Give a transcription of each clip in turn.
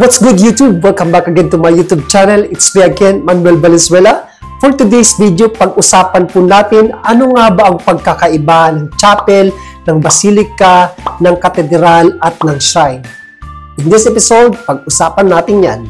What's good, YouTube? Welcome back again to my YouTube channel. It's me again, Manuel Valenzuela. For today's video, pag-usapan po natin ano nga ba ang pagkakaiba ng chapel, ng basilika, ng katedral at ng shrine. In this episode, pag-usapan natin yan.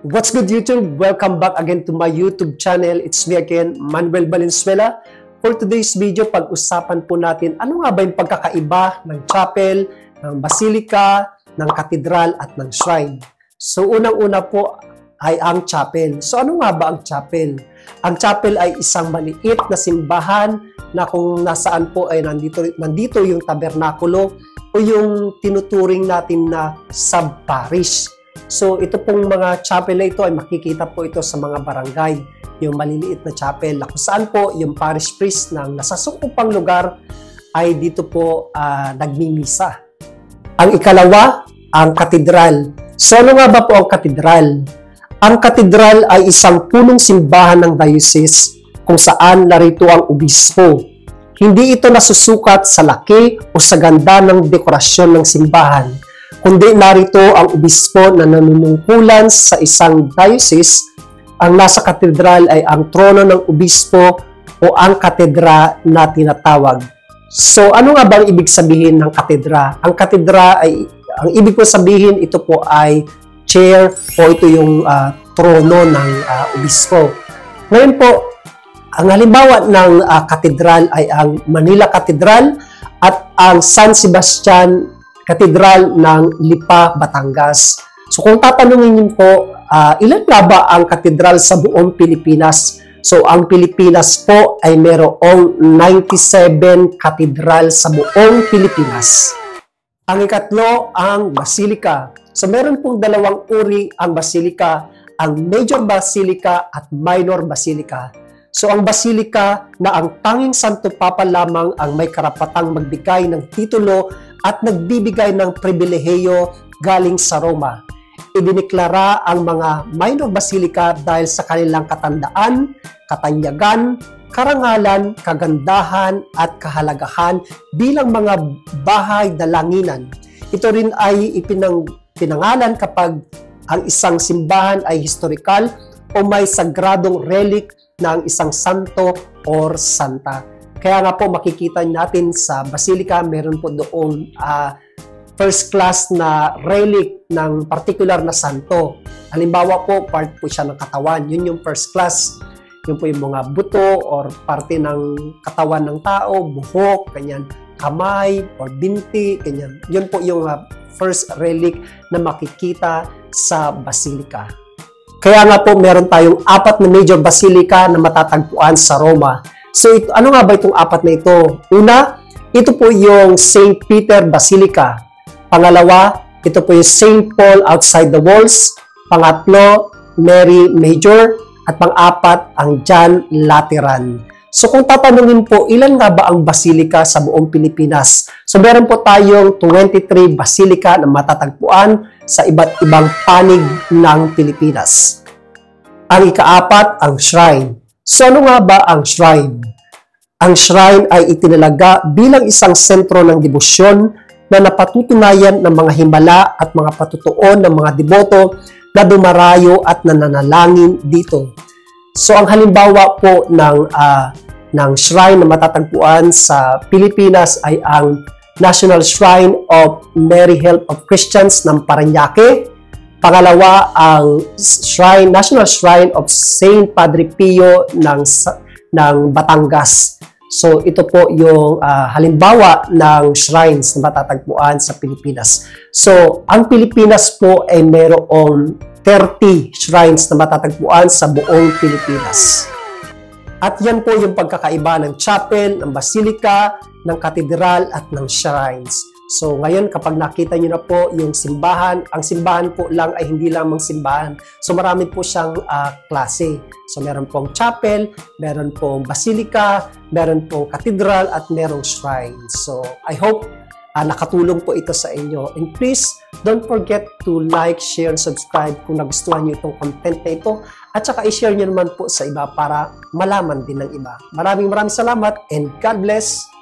What's good, YouTube? Welcome back again to my YouTube channel. It's me again, Manuel Valenzuela. For today's video, pag-usapan po natin ano nga ba yung pagkakaiba ng chapel, ng basilika, ng katedral at ng shrine. So unang-una po ay ang chapel. So ano nga ba ang chapel? Ang chapel ay isang maliit na simbahan na kung nasaan po ay nandito yung tabernakulo o yung tinuturing natin na sub-parish. So ito pong mga chapel na ito ay makikita po ito sa mga barangay, yung maliliit na chapel na kung saan po yung parish priest ng nasasukupang lugar ay dito po nagmimisa. Ang ikalawa, ang katedral. So ano nga ba po ang katedral? Ang katedral ay isang punong simbahan ng diocese kung saan narito ang obispo. Hindi ito nasusukat sa laki o sa ganda ng dekorasyon ng simbahan, kundi narito ang obispo na nanunungkulan sa isang diocese. Ang nasa katedral ay ang trono ng obispo o ang katedra na tinatawag. So, ano nga ba ang ibig sabihin ng katedra? Ang katedra ay, ang ibig ko sabihin, ito po ay chair o ito yung trono ng obispo. Ngayon po, ang halimbawa ng katedral ay ang Manila Cathedral at ang San Sebastian Katedral ng Lipa, Batangas. So kung tatanungin niyo po, ilan nga ba ang katedral sa buong Pilipinas? So ang Pilipinas po ay mayroong 97 katedral sa buong Pilipinas. Ang ikatlo, ang basilika. So meron pong dalawang uri ang basilika, ang major basilica at minor basilica. So ang basilika na ang tanging Santo Papa lamang ang may karapatang magbigay ng titulo at nagbibigay ng pribilehiyo galing sa Roma. Idineklara ang mga minor basilica dahil sa kanilang katandaan, katanyagan, karangalan, kagandahan at kahalagahan bilang mga bahay dalanginan. Ito rin ay pinangalan kapag ang isang simbahan ay historikal o may sagradong relic ng isang santo or santa. Kaya nga po makikita natin sa basilika, meron po doon first class na relic ng particular na santo. Halimbawa po, part po siya ng katawan. Yun yung first class. Yun po yung mga buto or parte ng katawan ng tao, buhok, ganyan, kamay or binti, ganyan. Yun po yung first relic na makikita sa basilika. Kaya nga po meron tayong 4 na major basilika na matatagpuan sa Roma. So ano nga ba itong 4 na ito? Una, ito po yung St. Peter Basilica. Pangalawa, ito po yung St. Paul outside the walls. Pangatlo, Mary Major. At pang-apat, ang John Lateran. So kung tatanungin po, ilan nga ba ang basilika sa buong Pilipinas? So meron po tayong 23 basilika na matatagpuan sa iba't ibang panig ng Pilipinas. Ang ikaapat, ang shrine. So ano nga ba ang shrine? Ang shrine ay itinalaga bilang isang sentro ng debosyon na napatutunayan ng mga himala at mga patutuon ng mga deboto na dumarayo at nananalangin dito. So ang halimbawa po ng shrine na matatagpuan sa Pilipinas ay ang National Shrine of Mary Help of Christians ng Parañaque. Pangalawa, ang National Shrine of Saint Padre Pio ng Batangas. So ito po yung halimbawa ng shrines na matatagpuan sa Pilipinas. So ang Pilipinas po ay mayroong 30 shrines na matatagpuan sa buong Pilipinas. At yan po yung pagkakaiba ng chapel, ng basilika, ng katedral at ng shrines. So ngayon kapag nakita nyo na po yung simbahan, ang simbahan po lang ay hindi lamang simbahan. So marami po siyang klase. So meron pong chapel, meron pong basilika, meron pong katedral at merong shrine. So I hope nakatulong po ito sa inyo. And please, don't forget to like, share, and subscribe kung nagustuhan nyo itong content na ito. At saka i-share nyo naman po sa iba para malaman din ng iba. Maraming salamat and God bless!